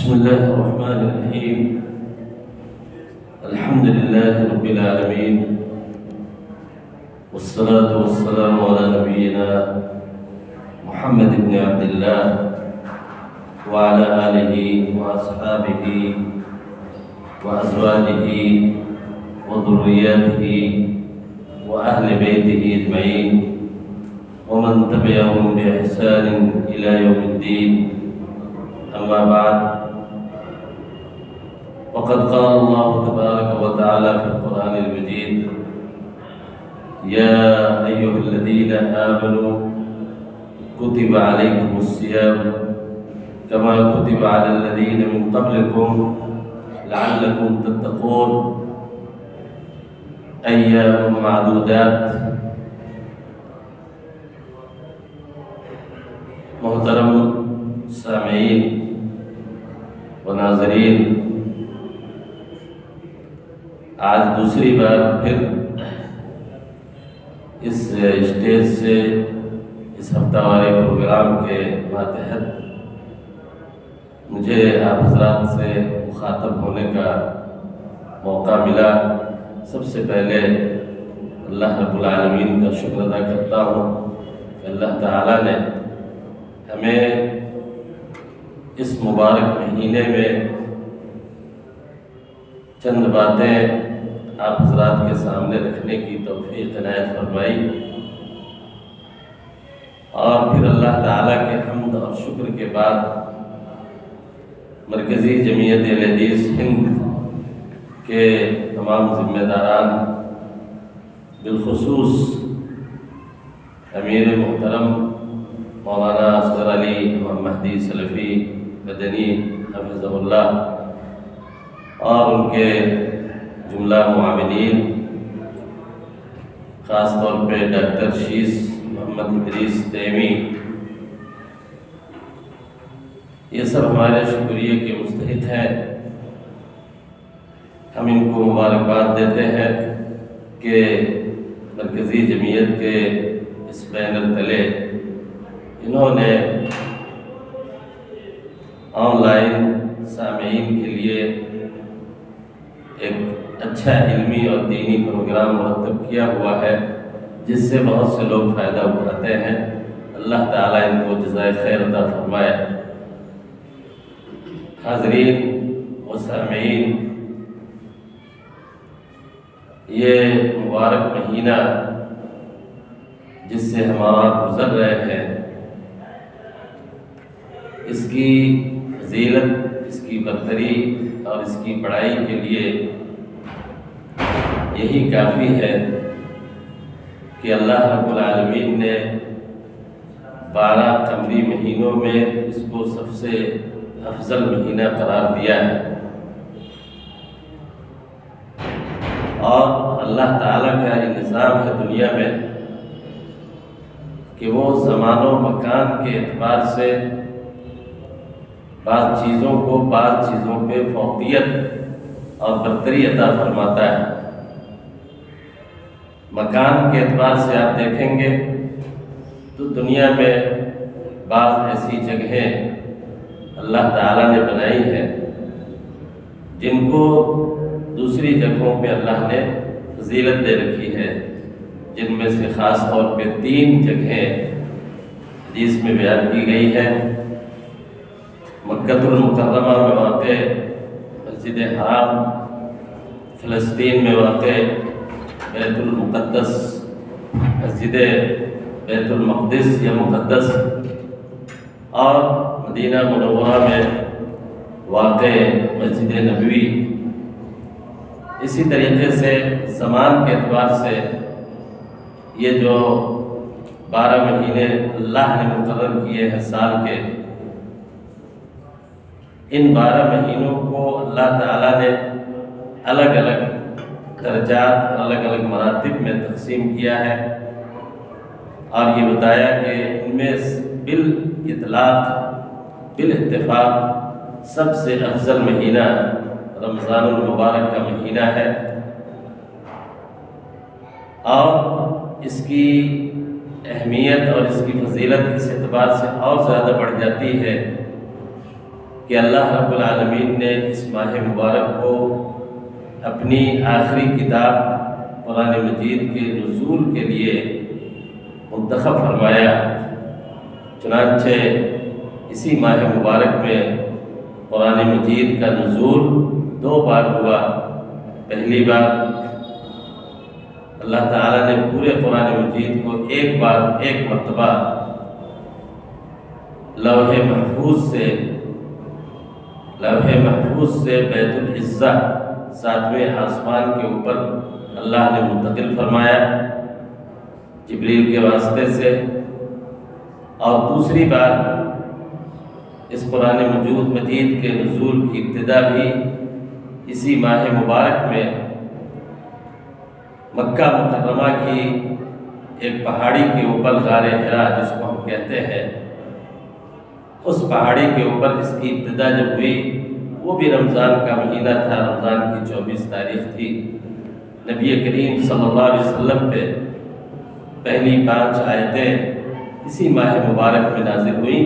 بسم الله الرحمن الرحيم. الحمد لله رب العالمين، والصلاة والسلام على نبينا محمد بن عبد الله وعلى آله وأصحابه وأزواجه وذرياته وأهل بيته أجمعين ومن تبعهم بإحسان إلى يوم الدين. أما بعد، وقد قال الله تبارك وتعالى في القرآن المجيد: يا أيها الذين آمنوا كتب عليكم الصيام كما كتب على الذين من قبلكم لعلكم تتقون أيام معدودات. محترم سامعین و ناظرین، آج دوسری بار پھر اس اسٹیج سے اس ہفتہ وارے پروگرام کے ماتحت مجھے آپ حضرات سے مخاطب ہونے کا موقع ملا. سب سے پہلے اللہ رب العالمین کا شکر ادا کرتا ہوں کہ اللہ تعالیٰ نے ہمیں اس مبارک مہینے میں چند باتیں آپ حضرات کے سامنے رکھنے کی توفیق عنایت فرمائی، اور پھر اللہ تعالیٰ کے حمد اور شکر کے بعد مرکزی جمعیت اہل حدیث ہند کے تمام ذمہ داران، بالخصوص امیر محترم مولانا اصغر علی مہدی سلفی مدنی حفظہ اللہ، اور ان کے جملہ معاونین، خاص طور پہ ڈاکٹر شیس محمد ادریس تیمی، یہ سب ہمارے شکریہ کے مستحق ہیں. ہم ان کو مبارکباد دیتے ہیں کہ مرکزی جمعیت کے اس بینر تلے انہوں نے آن لائن سامعین کے لیے ایک اچھا علمی اور دینی پروگرام مرتب کیا ہوا ہے، جس سے بہت سے لوگ فائدہ اٹھاتے ہیں. اللہ تعالیٰ ان کو جزائے خیر عطا فرمائے. حاضرین و سامعین، یہ مبارک مہینہ جس سے ہمارا گزر رہے ہیں، اس کی فضیلت، اس کی برتری اور اس کی بڑائی کے لیے یہی کافی ہے کہ اللہ رب العالمین نے 12 قمری مہینوں میں اس کو سب سے افضل مہینہ قرار دیا ہے. اور اللہ تعالیٰ کا یہ نظام ہے دنیا میں کہ وہ زمان و مکان کے اعتبار سے بعض چیزوں کو بعض چیزوں پہ فوقیت اور برتری عطا فرماتا ہے. مکان کے اعتبار سے آپ دیکھیں گے تو دنیا میں بعض ایسی جگہیں اللہ تعالیٰ نے بنائی ہیں جن کو دوسری جگہوں پہ اللہ نے فضیلت دے رکھی ہے، جن میں سے خاص طور پہ 3 جگہیں حدیث میں بیان کی گئی ہیں. مکہ المکرمہ میں واقع مسجد حرام، فلسطین میں واقع بیت المقدس، مسجد بیت المقدس یا مقدس، اور مدینہ منورہ میں واقع مسجد نبوی. اسی طریقے سے زمان کے اعتبار سے یہ جو 12 مہینے اللہ نے مقرر کیے ہیں سال کے، ان 12 مہینوں کو اللہ تعالیٰ نے الگ الگ درجات، الگ الگ مراتب میں تقسیم کیا ہے، اور یہ بتایا کہ ان میں بالاطلاق، بالاتفاق سب سے افضل مہینہ رمضان المبارک کا مہینہ ہے. اور اس کی اہمیت اور اس کی فضیلت اس اعتبار سے اور زیادہ بڑھ جاتی ہے کہ اللہ رب العالمین نے اس ماہ مبارک کو اپنی آخری کتاب قرآن مجید کے نزول کے لیے منتخب فرمایا۔ چنانچہ اسی ماہ مبارک میں قرآن مجید کا نزول 2 بار ہوا۔ پہلی بار اللہ تعالیٰ نے پورے قرآن مجید کو ایک مرتبہ لوح محفوظ سے بیت العزہ 7ویں آسمان کے اوپر اللہ نے منتقل فرمایا جبریل کے واسطے سے، اور دوسری بار اس قرآن مجید کے نزول کی ابتدا بھی اسی ماہ مبارک میں مکہ مکرمہ کی ایک پہاڑی کے اوپر غار حرا جس کو ہم کہتے ہیں، اس پہاڑی کے اوپر اس کی ابتدا جب ہوئی، وہ بھی رمضان کا مہینہ تھا، رمضان کی 24 تاریخ تھی۔ نبی کریم صلی اللہ علیہ وسلم پہ پہلی 5 آیتیں اسی ماہ مبارک میں نازل ہوئیں،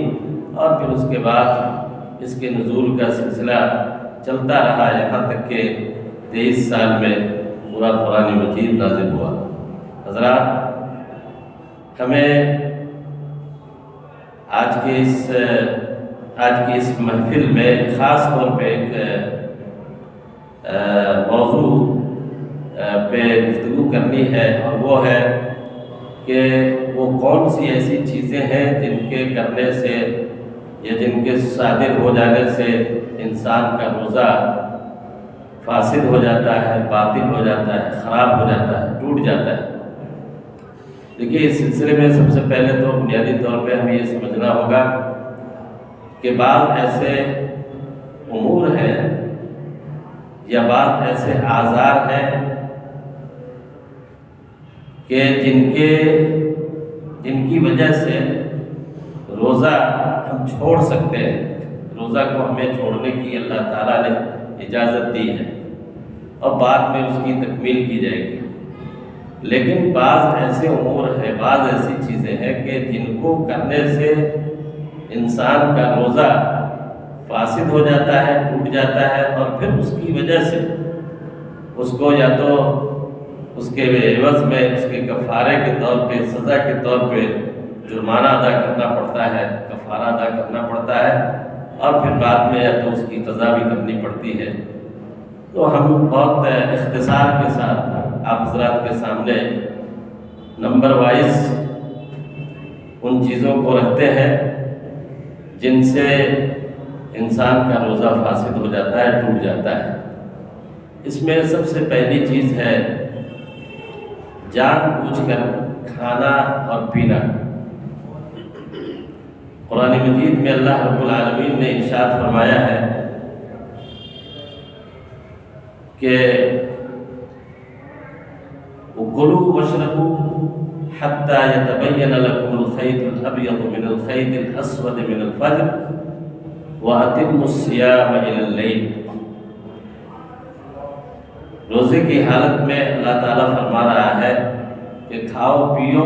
اور پھر اس کے بعد اس کے نزول کا سلسلہ چلتا رہا یہاں تک کہ 23 سال میں پورا قرآن مجید نازل ہوا۔ حضرات، ہمیں آج کی اس محفل میں خاص طور پہ ایک موضوع پہ گفتگو کرنی ہے، اور وہ ہے کہ وہ کون سی ایسی چیزیں ہیں جن کے کرنے سے یا جن کے صادر ہو جانے سے انسان کا روزہ فاسد ہو جاتا ہے، باطل ہو جاتا ہے، خراب ہو جاتا ہے، ٹوٹ جاتا ہے۔ دیکھیے، اس سلسلے میں سب سے پہلے تو بنیادی طور پہ ہمیں یہ سمجھنا ہوگا کہ بعض ایسے امور ہیں یا بعض ایسے آزار ہیں کہ جن کی وجہ سے روزہ ہم چھوڑ سکتے ہیں، روزہ کو ہمیں چھوڑنے کی اللہ تعالیٰ نے اجازت دی ہے، اور بعد میں اس کی تکمیل کی جائے گی۔ لیکن بعض ایسے امور ہیں، بعض ایسی چیزیں ہیں کہ جن کو کرنے سے انسان کا روزہ فاسد ہو جاتا ہے، ٹوٹ جاتا ہے، اور پھر اس کی وجہ سے اس کو یا تو اس کے عوض میں اس کے کفارے کے طور پہ، سزا کے طور پہ جرمانہ ادا کرنا پڑتا ہے، کفارہ ادا کرنا پڑتا ہے، اور پھر بعد میں یا تو اس کی قضا بھی کرنی پڑتی ہے۔ تو ہم بہت اختصار کے ساتھ آپ حضرات کے سامنے نمبر وائز ان چیزوں کو رکھتے ہیں جن سے انسان کا روزہ فاسد ہو جاتا ہے، ٹوٹ جاتا ہے۔ اس میں سب سے پہلی چیز ہے جان بوجھ کر کھانا اور پینا۔ قرآن مجید میں اللہ رب العالمین نے ارشاد فرمایا ہے کہ وَكُلُوا وَاشْرَبُوا حَتَّى يَتَبَيَّنَ لَكُمُ الْخَيْطُ الْأَبْيَضُ مِنَ الْخَيْطِ الْأَسْوَدِ مِنَ الْفَجْرِ وَأَتِمُّوا الصِّيَامَ إِلَى اللَّيْلِ۔ روزے کی حالت میں اللہ تعالیٰ فرما رہا ہے کہ کھاؤ پیو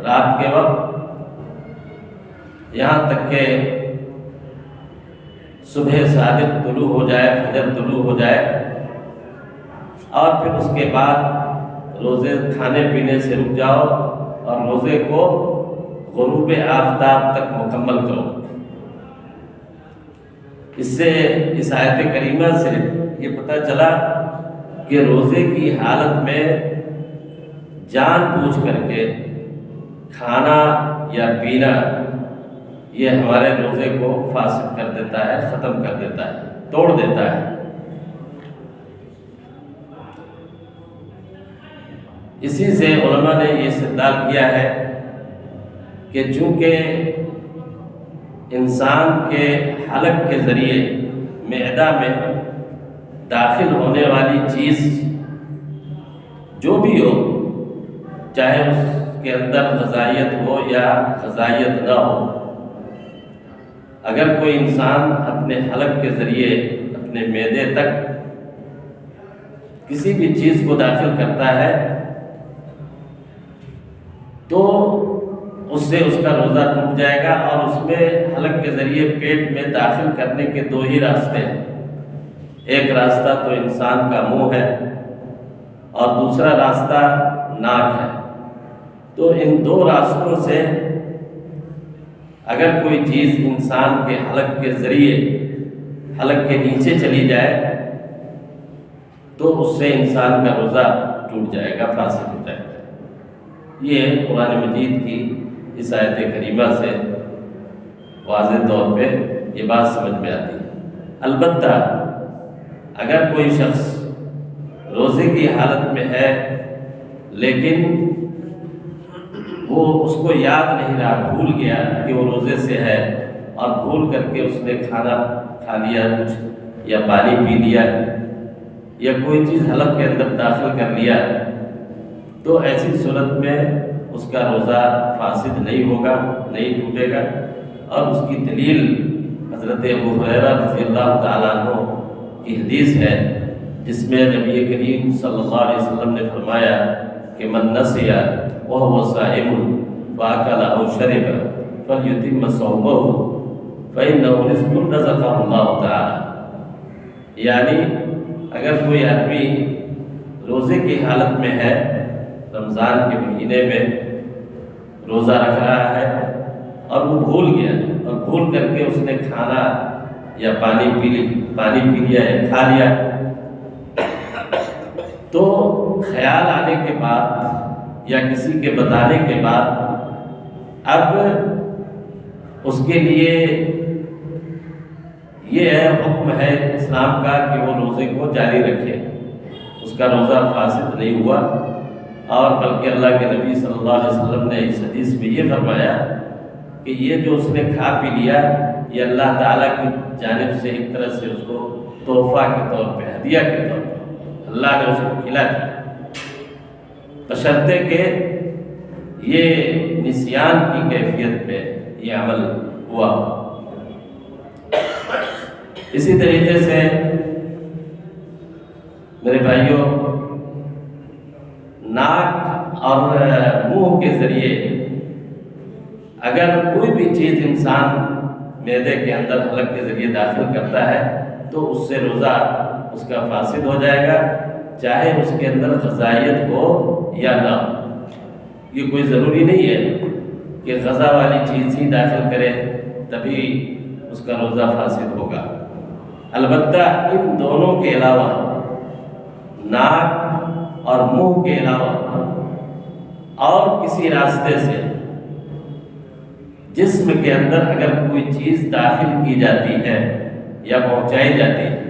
رات کے وقت یہاں تک کہ صبح صادق طلوع ہو جائے، فجر طلوع ہو جائے، اور پھر اس کے بعد روزے کھانے پینے سے رک جاؤ اور روزے کو غروب آفتاب تک مکمل کرو۔ اس سے اس آیت کریمہ سے یہ پتہ چلا کہ روزے کی حالت میں جان بوجھ کر کے کھانا یا پینا یہ ہمارے روزے کو فاسد کر دیتا ہے، ختم کر دیتا ہے، توڑ دیتا ہے۔ اسی سے علماء نے یہ استدلال کیا ہے کہ چونکہ انسان کے حلق کے ذریعے معدہ میں داخل ہونے والی چیز جو بھی ہو، چاہے اس کے اندر غذائیت ہو یا غذائیت نہ ہو، اگر کوئی انسان اپنے حلق کے ذریعے اپنے معدے تک کسی بھی چیز کو داخل کرتا ہے تو اس سے اس کا روزہ ٹوٹ جائے گا، اور اس میں حلق کے ذریعے پیٹ میں داخل کرنے کے دو ہی راستے ہیں۔ ایک راستہ تو انسان کا منہ ہے اور دوسرا راستہ ناک ہے۔ تو ان دو راستوں سے اگر کوئی چیز انسان کے حلق کے ذریعے حلق کے نیچے چلی جائے تو اس سے انسان کا روزہ ٹوٹ جائے گا، فاسد ہو جائے گا۔ یہ قرآن مجید کی اس آیت کریمہ سے واضح طور پہ یہ بات سمجھ میں آتی ہے۔ البتہ اگر کوئی شخص روزے کی حالت میں ہے لیکن وہ اس کو یاد نہیں رہا، بھول گیا کہ وہ روزے سے ہے، اور بھول کر کے اس نے کھانا کھا لیا کچھ، یا پانی پی لیا، یا کوئی چیز حلق کے اندر داخل کر لیا، تو ایسی صورت میں اس کا روزہ فاسد نہیں ہوگا، نہیں ٹوٹے گا۔ اور اس کی دلیل حضرت ابو ہریرہ رضی اللہ تعالیٰ عنہ کی حدیث ہے، جس میں نبی کریم صلی اللہ علیہ وسلم نے فرمایا کہ من نسی وهو صائم فاكل او شرب فليتم صومه فانه رزق رزقه الله تعالی، یعنی اگر کوئی آدمی روزے کی حالت میں ہے، رمضان کے مہینے میں روزہ رکھ رہا ہے، اور وہ بھول گیا، اور بھول کر کے اس نے کھانا یا پانی پی لیا ہے، کھا لیا، تو خیال آنے کے بعد یا کسی کے بتانے کے بعد اب اس کے لیے یہ حکم ہے اسلام کا کہ وہ روزے کو جاری رکھے، اس کا روزہ فاسد نہیں ہوا، اور بلکہ اللہ کے نبی صلی اللہ علیہ وسلم نے اس حدیث میں یہ فرمایا کہ یہ جو اس نے کھا پی لیا، یہ اللہ تعالیٰ کی جانب سے ایک طرح سے اس کو تحفہ کے طور پہ، ہدیہ کے طور پہ اللہ نے اس کو کھلا دیا، بشرطے کہ یہ نسیان کی کیفیت میں یہ عمل ہوا۔ اسی طریقے سے میرے بھائیوں، ناک اور منہ کے ذریعے اگر کوئی بھی چیز انسان معدے کے اندر حلق کے ذریعے داخل کرتا ہے تو اس سے روزہ اس کا فاسد ہو جائے گا، چاہے اس کے اندر غذائیت ہو یا نہ ہو۔ یہ کوئی ضروری نہیں ہے کہ غذا والی چیز ہی داخل کرے تبھی اس کا روزہ فاسد ہوگا۔ البتہ ان دونوں کے علاوہ، ناک اور منہ کے علاوہ اور کسی راستے سے جسم کے اندر اگر کوئی چیز داخل کی جاتی ہے یا پہنچائی جاتی ہے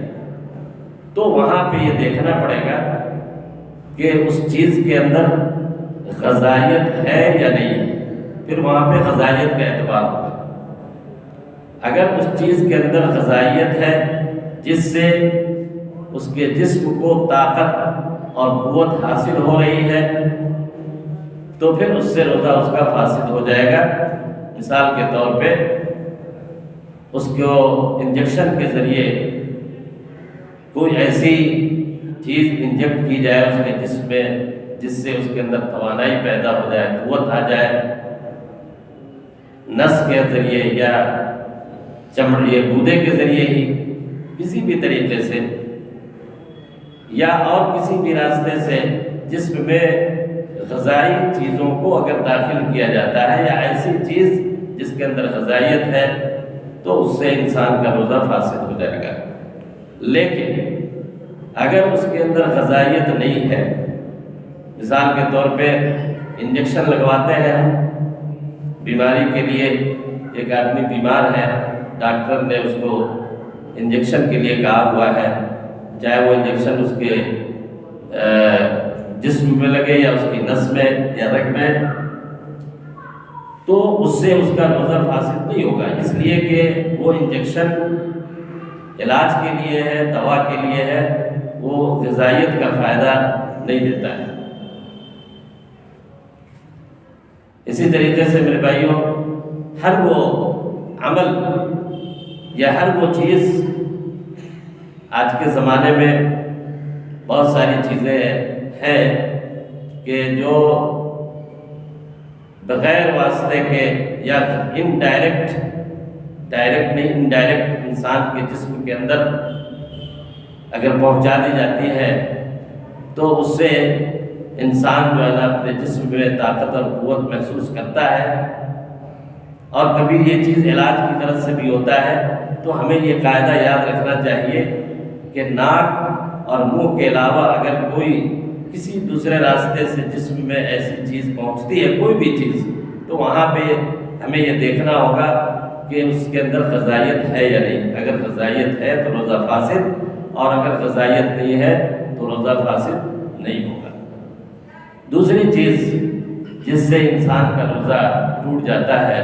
تو وہاں پہ یہ دیکھنا پڑے گا کہ اس چیز کے اندر غذائیت ہے یا نہیں، پھر وہاں پہ غذائیت کا اعتبار ہوگا۔ اگر اس چیز کے اندر غذائیت ہے جس سے اس کے جسم کو طاقت اور قوت حاصل ہو رہی ہے تو پھر اس سے روزہ اس کا فاسد ہو جائے گا۔ مثال کے طور پہ اس کو انجیکشن کے ذریعے کوئی ایسی چیز انجیکٹ کی جائے اس کے جسم میں جس سے اس کے اندر توانائی پیدا ہو جائے، قوت آ جائے، نس کے ذریعے یا چمڑے گودے کے ذریعے ہی کسی بھی طریقے سے یا اور کسی بھی راستے سے جسم میں غذائی چیزوں کو اگر داخل کیا جاتا ہے یا ایسی چیز جس کے اندر غذائیت ہے تو اس سے انسان کا روزہ فاسد ہو جائے گا۔ لیکن اگر اس کے اندر غذائیت نہیں ہے، مثال کے طور پہ انجیکشن لگواتے ہیں ہم بیماری کے لیے، ایک آدمی بیمار ہے، ڈاکٹر نے اس کو انجیکشن کے لیے کہا ہوا ہے، چاہے وہ انجیکشن اس کے جسم میں لگے یا اس کی نس میں یا رگ میں، تو اس سے اس کا روزہ فاسد نہیں ہوگا، اس لیے کہ وہ انجیکشن علاج کے لیے ہے، دوا کے لیے ہے، وہ غذائیت کا فائدہ نہیں دیتا ہے۔ اسی طریقے سے میرے بھائیوں، ہر وہ عمل یا ہر وہ چیز، آج کے زمانے میں بہت ساری چیزیں ہیں کہ جو بغیر واسطے کے یا ڈائریکٹ نہیں انڈائریکٹ انسان کے جسم کے اندر اگر پہنچا دی جاتی ہے تو اس سے انسان جو ہے نا اپنے جسم میں طاقت اور قوت محسوس کرتا ہے، اور کبھی یہ چیز علاج کی طرف سے بھی ہوتا ہے۔ تو ہمیں یہ قاعدہ یاد رکھنا چاہیے کہ ناک اور منہ کے علاوہ اگر کوئی کسی دوسرے راستے سے جسم میں ایسی چیز پہنچتی ہے، کوئی بھی چیز، تو وہاں پہ ہمیں یہ دیکھنا ہوگا کہ اس کے اندر غذائیت ہے یا نہیں۔ اگر غذائیت ہے تو روزہ فاسد، اور اگر غذائیت نہیں ہے تو روزہ فاسد نہیں ہوگا۔ دوسری چیز جس سے انسان کا روزہ ٹوٹ جاتا ہے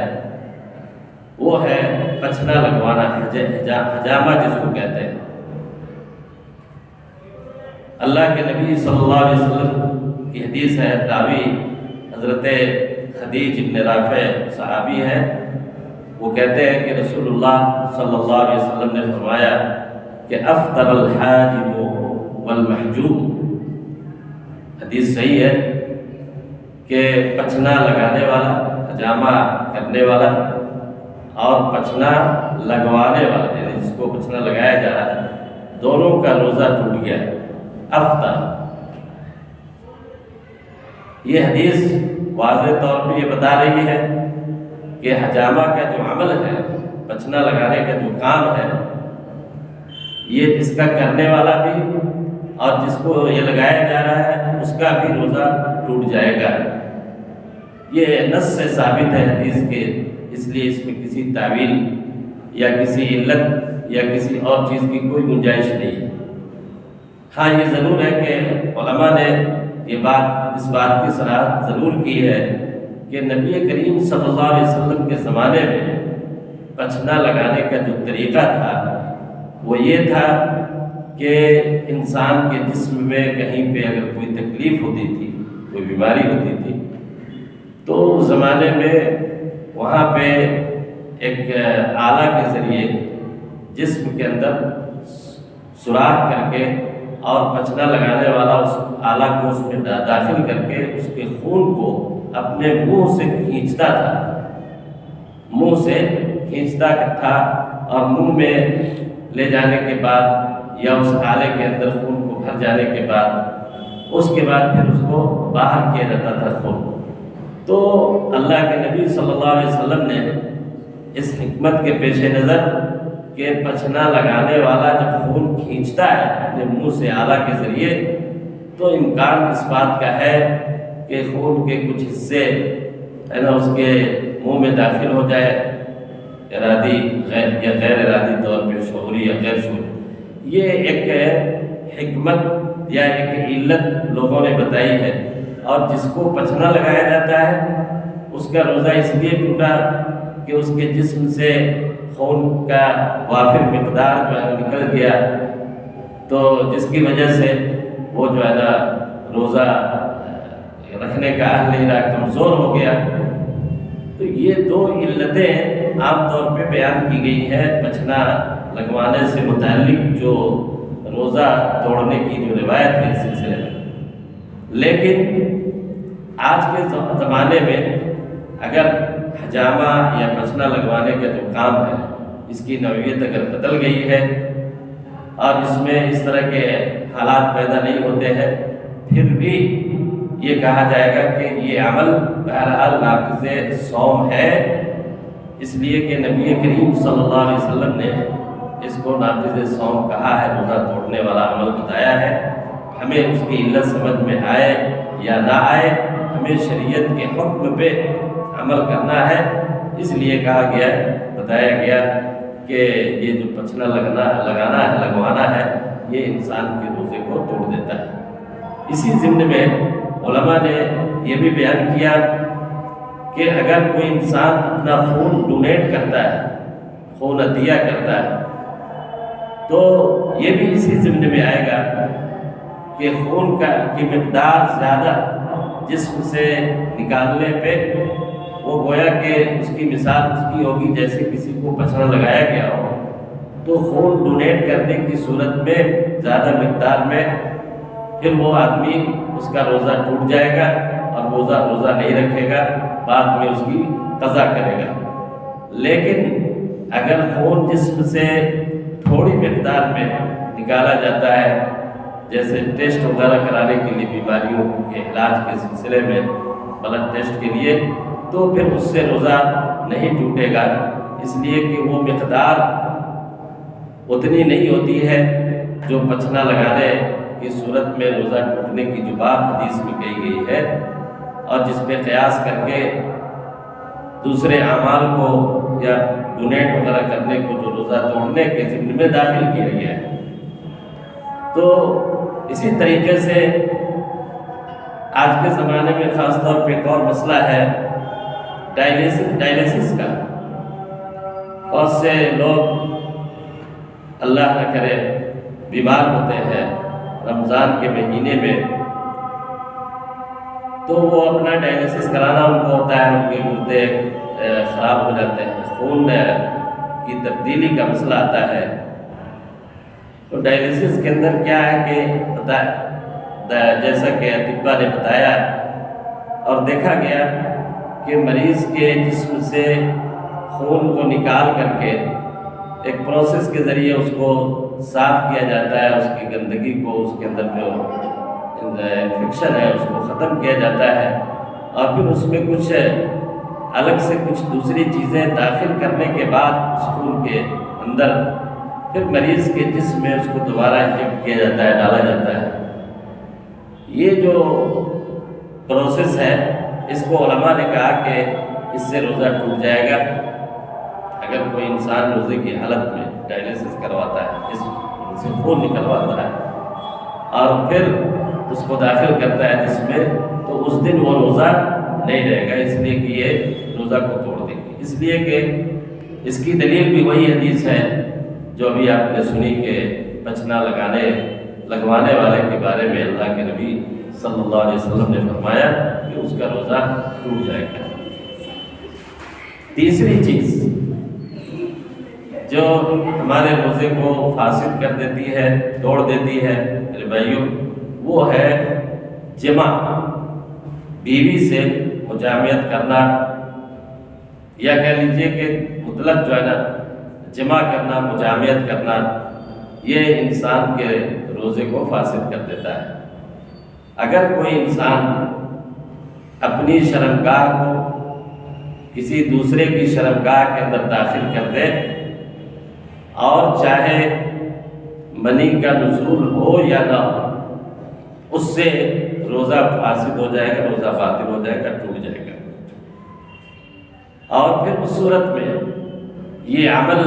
وہ ہے پچھنا لگوانا، حجامہ جس کو کہتے ہیں۔ اللہ کے نبی صلی اللہ علیہ وسلم کی حدیث ہے، راوی حضرت خدیج بن رافع صحابی ہے، وہ کہتے ہیں کہ رسول اللہ صلی اللہ علیہ وسلم نے فرمایا کہ افطر الحاجم والمحجوم، حدیث صحیح ہے کہ پچھنا لگانے والا، حجامہ کرنے والا اور پچھنا لگوانے والا، یعنی جس کو پچھنا لگایا جا رہا ہے، دونوں کا روزہ ٹوٹ گیا۔ افطر، یہ حدیث واضح طور پہ یہ بتا رہی ہے کہ حجامہ کا جو عمل ہے، پچھنا لگانے کا جو کام ہے، یہ اس کا کرنے والا بھی اور جس کو یہ لگایا جا رہا ہے اس کا بھی روزہ ٹوٹ جائے گا۔ یہ نص سے ثابت ہے حدیث کے، اس لیے اس میں کسی تعویل یا کسی علت یا کسی اور چیز کی کوئی گنجائش نہیں ہے۔ ہاں یہ ضرور ہے کہ علماء نے اس بات کی صراحت ضرور کی ہے کہ نبی کریم صلی اللہ علیہ وسلم کے زمانے میں پچھنا لگانے کا جو طریقہ تھا وہ یہ تھا کہ انسان کے جسم میں کہیں پہ اگر کوئی تکلیف ہوتی تھی، کوئی بیماری ہوتی تھی، تو اس زمانے میں وہاں پہ ایک آلہ کے ذریعے جسم کے اندر سوراخ کر کے اور پچھنا لگانے والا اس آلہ کو اس میں داخل کر کے اس کے خون کو اپنے منہ سے کھینچتا تھا، منہ سے کھینچتا تھا، اور منہ میں لے جانے کے بعد یا اس آلے کے اندر خون کو بھر جانے کے بعد اس کے بعد پھر اس کو باہر کیا جاتا تھا خون۔ تو اللہ کے نبی صلی اللہ علیہ وسلم نے اس حکمت کے پیش نظر کہ پچھنا لگانے والا جب خون کھینچتا ہے اپنے منہ سے آلہ کے ذریعے، تو امکان اس بات کا ہے کہ خون کے کچھ حصے ہے نا اس کے منہ میں داخل ہو جائے، ارادی یا غیر ارادی طور پہ، شعوری یا غیر شعوری۔ یہ ایک حکمت یا ایک علت لوگوں نے بتائی ہے، اور جس کو پچھنا لگایا جاتا ہے اس کا روزہ اس لیے ٹوٹا کہ اس کے جسم سے خون کا وافر مقدار جو ہے نکل گیا، تو جس کی وجہ سے وہ جو ہے نا روزہ رکھنے کا اہل نہیں رہا، کمزور ہو گیا۔ تو یہ دو علتیں عام طور پہ بیان کی گئی ہیں پچھنا لگوانے سے متعلق جو روزہ توڑنے کی جو روایت ہے اس سلسلے میں۔ لیکن آج کے زمانے میں اگر حجامہ یا پچھنا لگوانے کا جو کام ہے اس کی نوعیت اگر بدل گئی ہے اور اس میں اس طرح کے حالات پیدا نہیں ہوتے ہیں، پھر بھی یہ کہا جائے گا کہ یہ عمل بہرحال ناقض صوم ہے، اس لیے کہ نبی کریم صلی اللہ علیہ وسلم نے اس کو ناقض صوم کہا ہے، روزہ توڑنے والا عمل بتایا ہے۔ ہمیں اس کی علت سمجھ میں آئے یا نہ آئے، ہمیں شریعت کے حکم پہ عمل کرنا ہے۔ اس لیے کہا گیا، بتایا گیا کہ یہ جو پچھنا لگوانا ہے یہ انسان کے روزے کو توڑ دیتا ہے۔ اسی ضمن میں علماء نے یہ بھی بیان کیا کہ اگر کوئی انسان اپنا خون ڈونیٹ کرتا ہے، خون عطیہ کرتا ہے، تو یہ بھی اسی ضمن میں آئے گا کہ خون کی مقدار زیادہ جسم سے نکالنے پہ وہ گویا کہ اس کی مثال اس کی ہوگی جیسے کسی کو پچھنا لگایا گیا ہو، تو خون ڈونیٹ کرنے کی صورت میں زیادہ مقدار میں پھر وہ آدمی اس کا روزہ ٹوٹ جائے گا اور روزہ نہیں رکھے گا، بعد میں اس کی قضا کرے گا۔ لیکن اگر خون جسم سے تھوڑی مقدار میں نکالا جاتا ہے، جیسے ٹیسٹ وغیرہ کرانے کے لیے بیماریوں کے علاج کے سلسلے میں بلڈ ٹیسٹ کے لیے، تو پھر اس سے روزہ نہیں ٹوٹے گا، اس لیے کہ وہ مقدار اتنی نہیں ہوتی ہے جو پچھنا لگانے کی صورت میں روزہ ٹوٹنے کی جو بات حدیث میں کہی گئی ہے، اور جس پہ قیاس کر کے دوسرے اعمال کو یا ڈونیٹ وغیرہ کرنے کو جو روزہ توڑنے کے ضمن میں داخل کیا گیا ہے۔ تو اسی طریقے سے آج کے زمانے میں خاص طور پہ ایک اور مسئلہ ہے ڈائلیسس کا۔ بہت سے لوگ اللہ نہ کرے بیمار ہوتے ہیں رمضان کے مہینے میں، تو وہ اپنا ڈائلیسس کرانا ان کو ہوتا ہے، ان کے گردے خراب ہو جاتے ہیں، خون کی تبدیلی کا مسئلہ آتا ہے۔ تو ڈائلیسس کے اندر کیا ہے کہ جیسا کہ اطباء نے بتایا اور دیکھا گیا کہ مریض کے جسم سے خون کو نکال کر کے ایک پروسیس کے ذریعے اس کو صاف کیا جاتا ہے، اس کی گندگی کو، اس کے اندر جو انفیکشن ہے اس کو ختم کیا جاتا ہے، اور پھر اس میں کچھ الگ سے کچھ دوسری چیزیں داخل کرنے کے بعد اس خون کے اندر پھر مریض کے جسم میں اس کو دوبارہ انجیکٹ کیا جاتا ہے، ڈالا جاتا ہے۔ یہ جو پروسیس ہے اس کو علماء نے کہا کہ اس سے روزہ ٹوٹ جائے گا اگر کوئی انسان روزے کی حالت میں ڈائلیسس کرواتا ہے، جسم سے خون نکلواتا ہے اور پھر اس کو داخل کرتا ہے جس میں، تو اس دن وہ روزہ نہیں رہے گا، اس لیے کہ یہ روزہ کو توڑ دے گی۔ اس لیے کہ اس کی دلیل بھی وہی حدیث ہے جو ابھی آپ نے سنی کہ پچھنا لگوانے والے کے بارے میں اللہ کے نبی صلی اللہ علیہ وسلم نے فرمایا کہ اس کا روزہ ٹوٹ جائے گا۔ تیسری چیز جو ہمارے روزے کو فاسد کر دیتی ہے، توڑ دیتی ہے میرے بھائیوں، وہ ہے جمع، بیوی سے مجامعت کرنا، یا کہہ لیجئے کہ مطلق جو ہے نا جمع کرنا، مجامعت کرنا، یہ انسان کے روزے کو فاسد کر دیتا ہے۔ اگر کوئی انسان اپنی شرمگاہ کو کسی دوسرے کی شرمگاہ کے اندر داخل کر دے اور چاہے منی کا نزول ہو یا نہ ہو، اس سے روزہ فاسد ہو جائے گا، روزہ باطل ہو جائے گا، ٹوٹ جائے گا۔ اور پھر اس صورت میں یہ عمل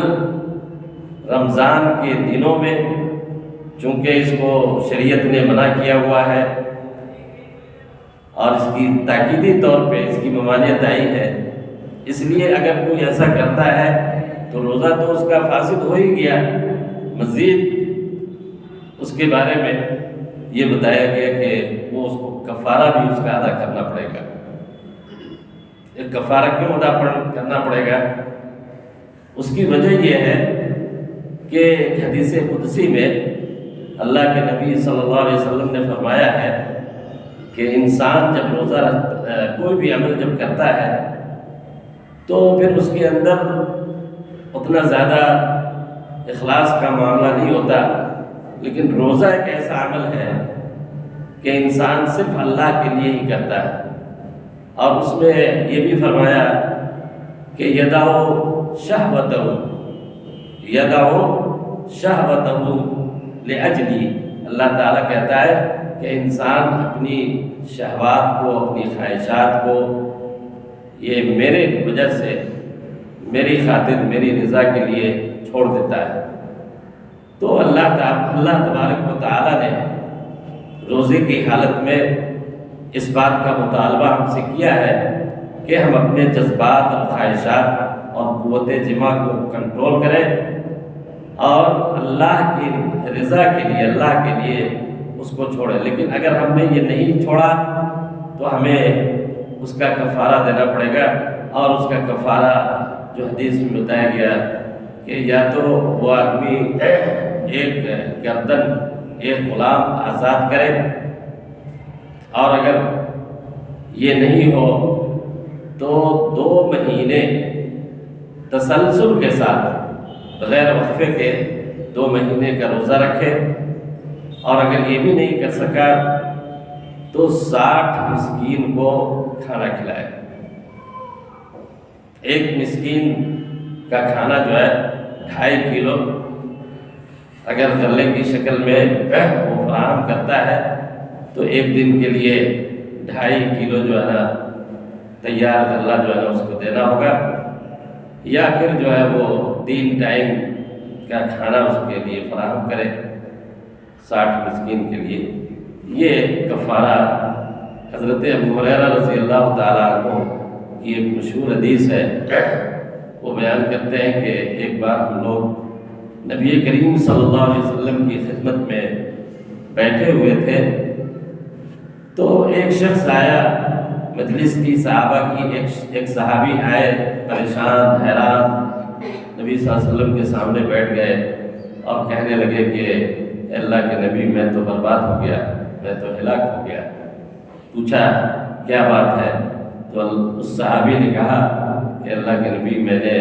رمضان کے دنوں میں، چونکہ اس کو شریعت نے منع کیا ہوا ہے اور اس کی تاکیدی طور پہ اس کی ممانعت آئی ہے، اس لیے اگر کوئی ایسا کرتا ہے تو روزہ تو اس کا فاسد ہو ہی گیا، مزید اس کے بارے میں یہ بتایا گیا کہ وہ اس کو کفارہ بھی اس کا ادا کرنا پڑے گا۔ ایک کفارہ کیوں ادا کرنا پڑے گا؟ اس کی وجہ یہ ہے کہ حدیث قدسی میں اللہ کے نبی صلی اللہ علیہ وسلم نے فرمایا ہے کہ انسان جب روزہ کوئی بھی عمل جب کرتا ہے تو پھر اس کے اندر اتنا زیادہ اخلاص کا معاملہ نہیں ہوتا، لیکن روزہ ایک ایسا عمل ہے کہ انسان صرف اللہ کے لیے ہی کرتا ہے، اور اس میں یہ بھی فرمایا کہ یدعو شہوتہ لأجلی، اللہ تعالیٰ کہتا ہے کہ انسان اپنی شہوات کو، اپنی خواہشات کو یہ میرے وجہ سے، میری خاطر، میری رضا کے لیے چھوڑ دیتا ہے۔ تو اللہ تبارک و تعالیٰ نے روزے کی حالت میں اس بات کا مطالبہ ہم سے کیا ہے کہ ہم اپنے جذبات اور خواہشات اور قوت جمع کو کنٹرول کریں اور اللہ کی رضا کے لیے، اللہ کے لیے اس کو چھوڑیں۔ لیکن اگر ہم نے یہ نہیں چھوڑا تو ہمیں اس کا کفارہ دینا پڑے گا، اور اس کا کفارہ جو حدیث میں بتایا گیا کہ یا تو وہ آدمی ایک گردن، ایک غلام آزاد کرے، اور اگر یہ نہیں ہو تو 2 مہینے تسلسل کے ساتھ بغیر وقفے کے 2 مہینے کا روزہ رکھے، اور اگر یہ بھی نہیں کر سکا تو 60 مسکین کو کھانا کھلائے۔ ایک مسکین کا کھانا جو ہے 2.5 کلو اگر غلے کی شکل میں وہ فراہم کرتا ہے تو ایک دن کے لیے 2.5 کلو جو ہے نا تیار غلہ جو ہے نا اس کو دینا ہوگا، یا پھر جو ہے وہ 3 ٹائم کا کھانا اس کے لیے فراہم کرے 60 مسکین کے لیے۔ یہ کفارہ حضرت ابو ہریرہ رضی اللہ تعالیٰ عنہ کی ایک مشہور حدیث ہے، وہ بیان کرتے ہیں کہ ایک بار ہم لوگ نبی کریم صلی اللہ علیہ وسلم کی خدمت میں بیٹھے ہوئے تھے، تو ایک شخص آیا مجلس کی، صحابہ کی، ایک صحابی آئے پریشان حیران، نبی صلی اللہ علیہ وسلم کے سامنے بیٹھ گئے اور کہنے لگے کہ اے اللہ کے نبی میں تو برباد ہو گیا، میں تو ہلاک ہو گیا۔ پوچھا کیا بات ہے؟ تو اس صحابی نے کہا کہ اللہ کے نبی میں نے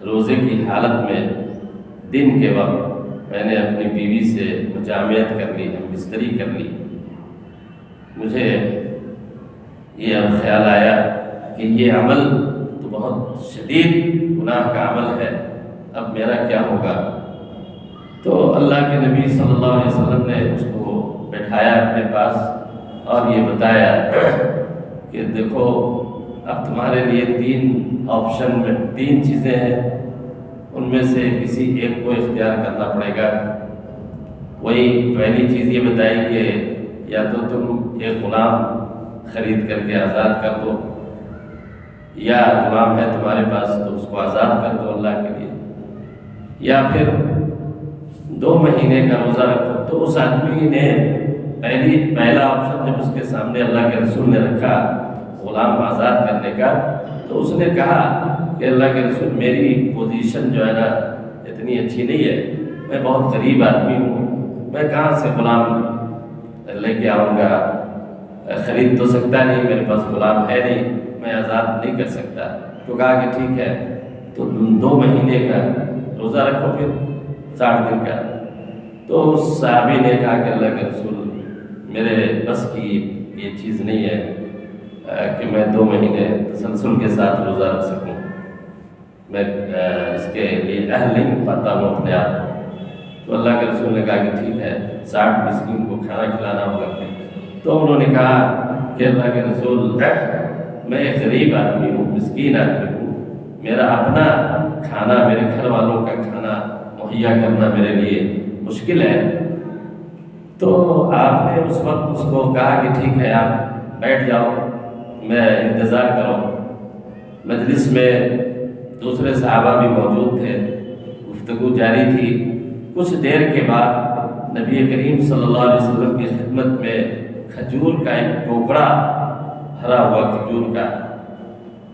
روزے کی حالت میں دن کے وقت میں نے اپنی بیوی سے مجامعت کر لی، ہم بستری کر لی، مجھے یہ اب خیال آیا کہ یہ عمل تو بہت شدید گناہ کا عمل ہے، اب میرا کیا ہوگا؟ تو اللہ کے نبی صلی اللہ علیہ وسلم نے اس کو بٹھایا اپنے پاس اور یہ بتایا کہ دیکھو اب تمہارے لیے 3 آپشن میں 3 چیزیں ہیں، ان میں سے کسی ایک کو اختیار کرنا پڑے گا۔ وہی پہلی چیز یہ بتائی کہ یا تو تم ایک غلام خرید کر کے آزاد کر دو، یا غلام ہے تمہارے پاس تو اس کو آزاد کر دو اللہ کے لیے، یا پھر 2 مہینے کا روزہ رکھو۔ تو اس آدمی نے پہلا آپشن جب اس کے سامنے اللہ کے رسول نے رکھا غلام آزاد کرنے کا، تو اس نے کہا کہ اللہ کے رسول میری پوزیشن جو ہے نا اتنی اچھی نہیں ہے، میں بہت غریب آدمی ہوں، میں کہاں سے غلام لے کے آؤں گا، خرید تو سکتا نہیں، میرے پاس غلام ہے نہیں، میں آزاد نہیں کر سکتا۔ تو کہا کہ ٹھیک ہے تو 2 مہینے کا روزہ رکھو پھر 60 دن کا۔ تو اس صحابی نے کہا کہ اللہ کے رسول میرے بس کی یہ چیز نہیں ہے کہ میں 2 مہینے تسلسل کے ساتھ روزہ رکھ سکوں، میں اس کے لیے اہل نہیں پاتا ہوں اپنے آپ کو۔ تو اللہ کے رسول نے کہا کہ ٹھیک ہے 60 مسکین کو کھانا کھلانا ہوگا۔ تو انہوں نے کہا کہ اللہ کے رسول میں ایک غریب آدمی ہوں، مسکین آدمی ہوں، میرا اپنا کھانا، میرے گھر والوں کا کھانا مہیا کرنا میرے لیے مشکل ہے۔ تو آپ نے اس وقت اس کو کہا کہ ٹھیک ہے آپ بیٹھ جاؤ، میں انتظار کرو۔ مجلس میں دوسرے صحابہ بھی موجود تھے، گفتگو جاری تھی۔ کچھ دیر کے بعد نبی کریم صلی اللہ علیہ وسلم کی خدمت میں کھجور کا ایک ٹوکرا بھرا ہوا کھجور کا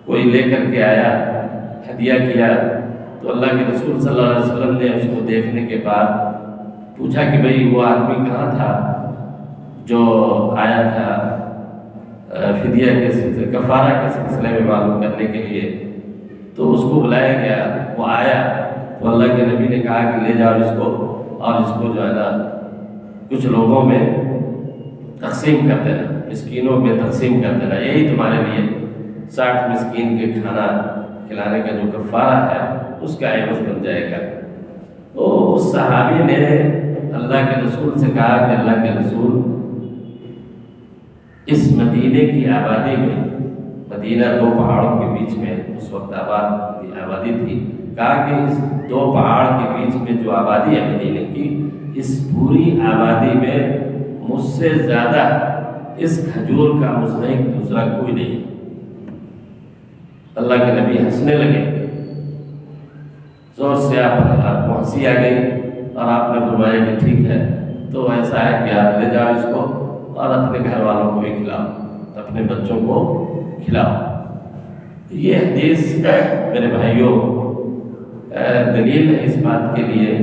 کوئی لے کر کے آیا، ہدیہ کیا۔ تو اللہ کے رسول صلی اللہ علیہ وسلم نے اس کو دیکھنے کے بعد پوچھا کہ بھئی وہ آدمی کہاں تھا جو آیا تھا فدیہ کے سلسلے، کفارہ کے سلسلے میں معلوم کرنے کے لیے؟ تو اس کو بلایا گیا، وہ آیا تو اللہ کے نبی نے کہا کہ لے جاؤ اس کو، اور اس کو جو ہے نا کچھ لوگوں میں تقسیم کر دینا، مسکینوں میں تقسیم کر دینا، یہی تمہارے لیے 60 مسکین کے کھانا کھلانے کا جو کفارہ ہے اس کا عوض بن جائے گا۔ تو اس صحابی نے اللہ کے رسول سے کہا کہ اللہ کے رسول اس مدینے کی آبادی میں، مدینہ 2 پہاڑوں کے بیچ میں اس وقت آبادی تھی، کہا کہ اس 2 پہاڑ کے بیچ میں جو آبادی ہے مدینے کی، اس پوری آبادی میں مجھ سے زیادہ اس کھجور کا مستحق دوسرا کوئی نہیں۔ اللہ کے نبی ہنسنے لگے، زور سے آپ کو ہنسی آ گئی، اور آپ نے فرمایا کہ ٹھیک ہے تو ایسا ہے کہ آپ لے جاؤ اس کو اور اپنے گھر والوں کو بھی کھلاؤ، اپنے بچوں کو کھلاؤ۔ یہ حدیث میرے بھائیوں دلیل ہے اس بات کے لیے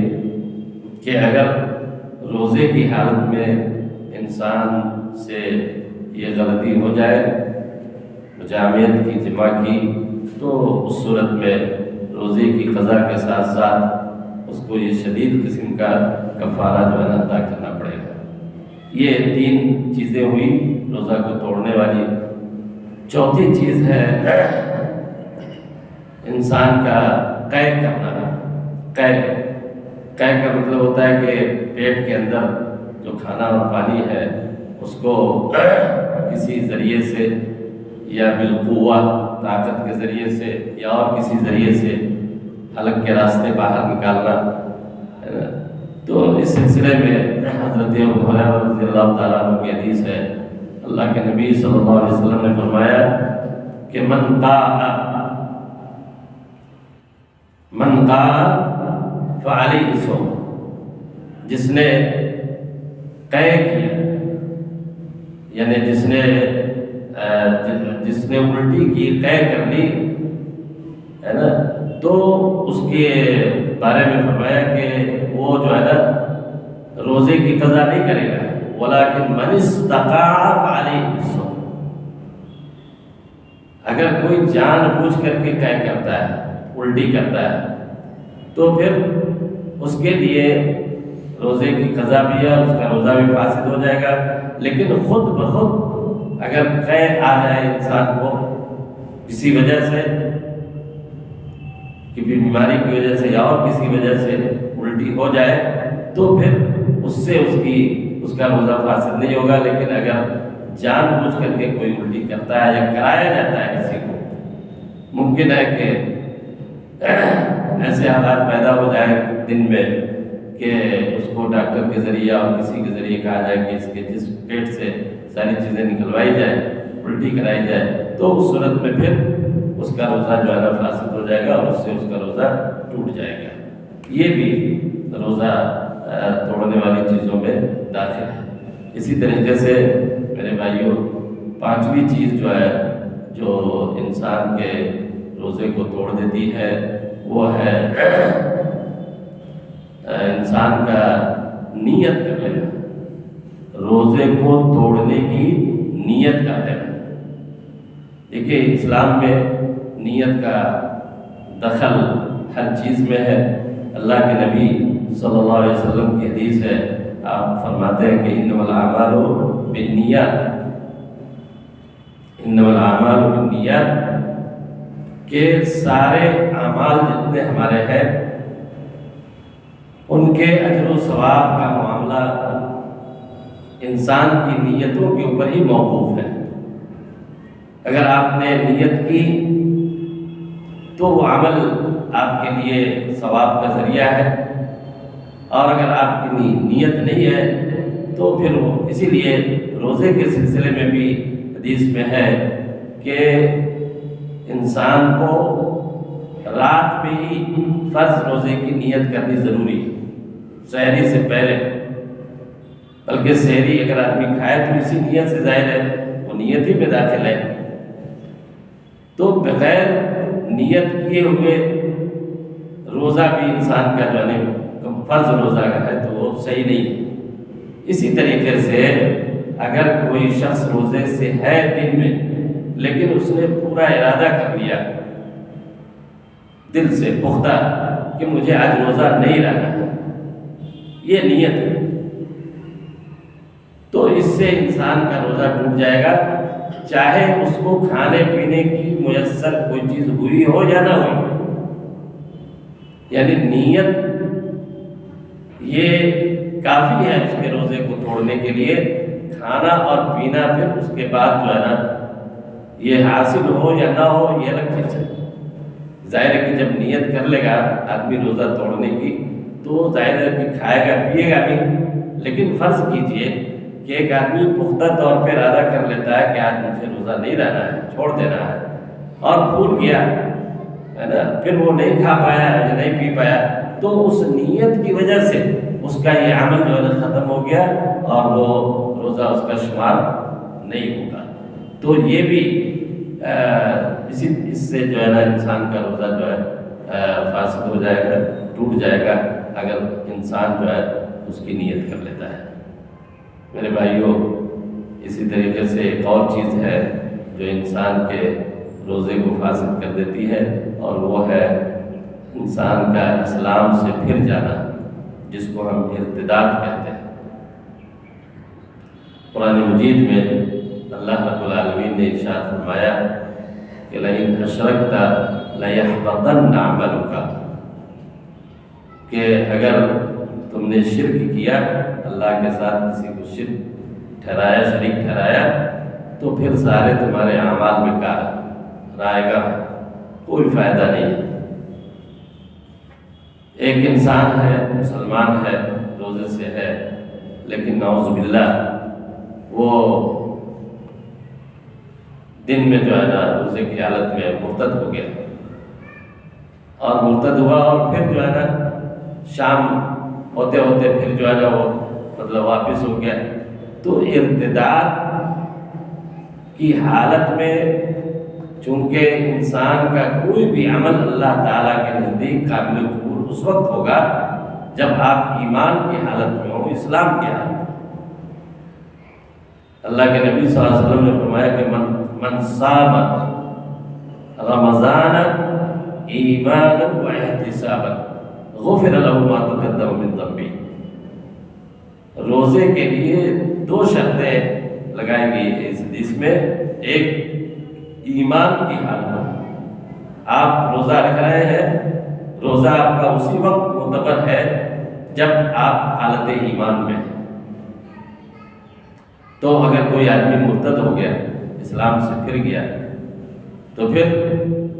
کہ اگر روزے کی حالت میں انسان سے یہ غلطی ہو جائے جامعیت کی جمع کی تو اس صورت میں روزے کی قضا کے ساتھ ساتھ اس کو یہ شدید قسم کا کفارہ جو ہے نا ادا کرنا پڑے گا۔ یہ 3 چیزیں ہوئی روزہ کو توڑنے والی۔ چوتھی چیز ہے انسان کا قے کرنا۔ قے کا مطلب ہوتا ہے کہ پیٹ کے اندر جو کھانا اور پانی ہے اس کو کسی ذریعے سے یا بالقوہ طاقت کے ذریعے سے یا اور کسی ذریعے سے حلق کے راستے باہر نکالنا ہے نا۔ تو اس سلسلے میں حضرت ابو ہریرہ رضی اللہ تعالیٰ عنہ کی حدیث ہے، اللہ کے نبی صلی اللہ علیہ وسلم نے فرمایا کہ من قاء فعلیہ صوم، جس نے قے کیا یعنی جس نے الٹی کی، قے کر لی ہے نا، تو اس کے بارے میں فرمایا کہ وہ جو ہے نا روزے کی قضا نہیں کرے گا، ولیکن من استطاع فعلیہ الصوم، اگر کوئی جان بوجھ کر کے قے کرتا ہے، الٹی کرتا ہے، تو پھر اس کے لیے روزے کی قضا بھی ہے، اس کا روزہ بھی فاسد ہو جائے گا۔ لیکن خود بخود اگر قے آ جائے انسان کو کسی وجہ سے، کسی بیماری کی وجہ سے یا اور کسی وجہ سے الٹی ہو جائے، تو پھر اس کا روزہ فاسد نہیں ہوگا۔ لیکن اگر جان بوجھ کر کے کوئی الٹی کرتا ہے یا کرایا جاتا ہے کسی کو، ممکن ہے کہ ایسے حالات پیدا ہو جائے دن میں کہ اس کو ڈاکٹر کے ذریعے اور کسی کے ذریعے کہا جائے کہ اس کے جس پیٹ سے ساری چیزیں نکلوائی جائیں، الٹی کرائی جائے، تو اس صورت میں پھر اس کا روزہ جو ہے نا فاسد ہو جائے گا اور اس سے اس کا روزہ ٹوٹ جائے گا۔ یہ بھی روزہ توڑنے والی چیزوں میں داخل ہے۔ اسی طریقے سے میرے بھائیوں، 5ویں چیز جو ہے جو انسان کے روزے کو توڑ دیتی ہے وہ ہے انسان کا نیت کر لینا، روزے کو توڑنے کی نیت کر لینا۔ دیکھیے اسلام میں نیت کا دخل ہر چیز میں ہے۔ اللہ کے نبی صلی اللہ علیہ وسلم کی حدیث ہے، آپ فرماتے ہیں کہ انما الاعمال بالنیات، انما الاعمال بالنیات، کہ سارے اعمال جتنے ہمارے ہیں ان کے اجر و ثواب کا معاملہ انسان کی نیتوں کے اوپر ہی موقوف ہے۔ اگر آپ نے نیت کی تو وہ عمل آپ کے لیے ثواب کا ذریعہ ہے، اور اگر آپ کی نیت نہیں ہے تو پھر وہ، اسی لیے روزے کے سلسلے میں بھی حدیث میں ہے کہ انسان کو رات میں ہی فرض روزے کی نیت کرنی ضروری ہے، سحری سے پہلے، بلکہ سحری اگر آدمی کھائے تو اسی نیت سے ظاہر ہے وہ نیت ہی میں داخل ہے۔ تو بغیر نیت کیے ہوئے روزہ بھی انسان کا جو ہے فرض روزہ اگر ہے تو وہ صحیح نہیں ہے۔ اسی طریقے سے اگر کوئی شخص روزے سے ہے دن میں، لیکن اس نے پورا ارادہ کر لیا دل سے پختہ کہ مجھے آج روزہ نہیں رہنا، یہ نیت ہے، تو اس سے انسان کا روزہ ٹوٹ جائے گا، چاہے اس کو کھانے پینے کی میسر کوئی چیز ہوئی ہو یا نہ ہوئی۔ یعنی نیت یہ کافی ہے اس کے روزے کو توڑنے کے لیے، کھانا اور پینا پھر اس کے بعد جو ہے نا یہ حاصل ہو یا نہ ہو یہ الگ چیز ہے۔ ظاہر ہے کہ جب نیت کر لے گا آدمی روزہ توڑنے کی تو ظاہر ہے کہ کھائے گا پیے گا بھی، لیکن فرض کیجئے کہ ایک آدمی پختہ طور پہ ارادہ کر لیتا ہے کہ آج مجھے روزہ نہیں رہنا ہے، چھوڑ دینا ہے، اور بھول گیا ہے نا، پھر وہ نہیں کھا پایا یا نہیں پی پایا، تو اس نیت کی وجہ سے اس کا یہ عمل جو ہے نا ختم ہو گیا اور وہ روزہ اس کا شمار نہیں ہوگا۔ تو یہ بھی اس سے جو ہے نا انسان کا روزہ جو ہے فاسد ہو جائے گا، ٹوٹ جائے گا، اگر انسان جو ہے اس کی نیت کر لیتا ہے۔ میرے بھائیوں، اسی طریقے سے ایک اور چیز ہے جو انسان کے روزے کو فاسد کر دیتی ہے، اور وہ ہے انسان کا اسلام سے پھر جانا، جس کو ہم ارتداد کہتے ہیں۔ قرآن مجید میں اللہ رب العالمین نے ارشاد فرمایا کہ لئن اشرکت لیحبطن عملک، کہ اگر تم نے شرک کیا، اللہ کے ساتھ کسی کو شرک ٹھہرایا، شریک ٹھہرایا، تو پھر سارے تمہارے اعمال بیکار رائے گا، کوئی فائدہ نہیں ہے۔ ایک انسان ہے، مسلمان ہے، روزے سے ہے، لیکن نعوذ باللہ وہ دن میں جو ہے نا روزے کی حالت میں مرتد ہو گیا، اور مرتد ہوا، اور پھر جو ہے نا شام ہوتے ہوتے پھر جو ہے نا وہ مطلب واپس ہو گیا۔ تو ارتداد کی حالت میں چونکہ انسان کا کوئی بھی عمل اللہ تعالیٰ کے نزدیک قابل قبول اس وقت ہوگا جب آپ ایمان کی حالت میں ہوں، اسلام کی حالت میں۔ اللہ کے نبی صلی اللہ علیہ وسلم نے فرمایا کہ من صام رمضان ایمانا واحتسابا غفر له ما تقدم من ذنبه۔ روزے کے لیے دو شرطیں لگائی گئی ہے اس حدیث میں۔ ایک ایمان کی حالت، آپ روزہ رکھ رہے ہیں، روزہ آپ کا اسی وقت معتبر ہے جب آپ حالت ایمان میں ہیں۔ تو اگر کوئی آدمی مرتد ہو گیا، اسلام سے پھر گیا، تو پھر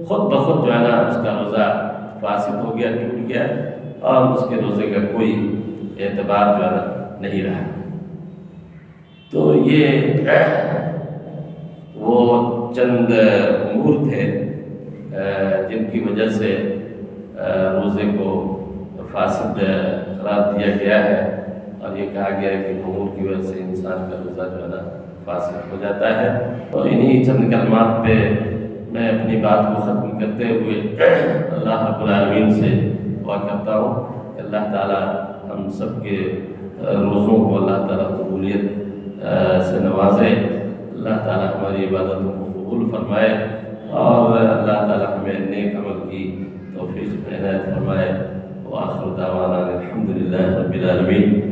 خود بخود جو ہے نا اس کا روزہ فاسد ہو گیا، ٹوٹ گیا، اور اس کے روزے کا کوئی اعتبار جو ہے نا نہیں رہا۔ تو یہ وہ چند امور تھے جن کی وجہ سے روزے کو فاسد قرار دیا گیا ہے، اور یہ کہا گیا ہے کہ امور کی وجہ سے انسان کا روزہ جو ہے نا فاسد ہو جاتا ہے۔ تو انہی چند کلمات پہ میں اپنی بات کو ختم کرتے ہوئے اللہ رب العالمین سے دعا کرتا ہوں کہ اللہ تعالیٰ ہم سب کے روزوں کو اللہ تعالیٰ قبولیت سے نوازے، اللہ تعالیٰ ہماری عبادتوں کو قبول فرمائے، اور اللہ تعالیٰ ہمیں نیک عمل کی توفیق عنایت فرمائے۔ وآخر دعوانا الحمد للہ رب العالمین۔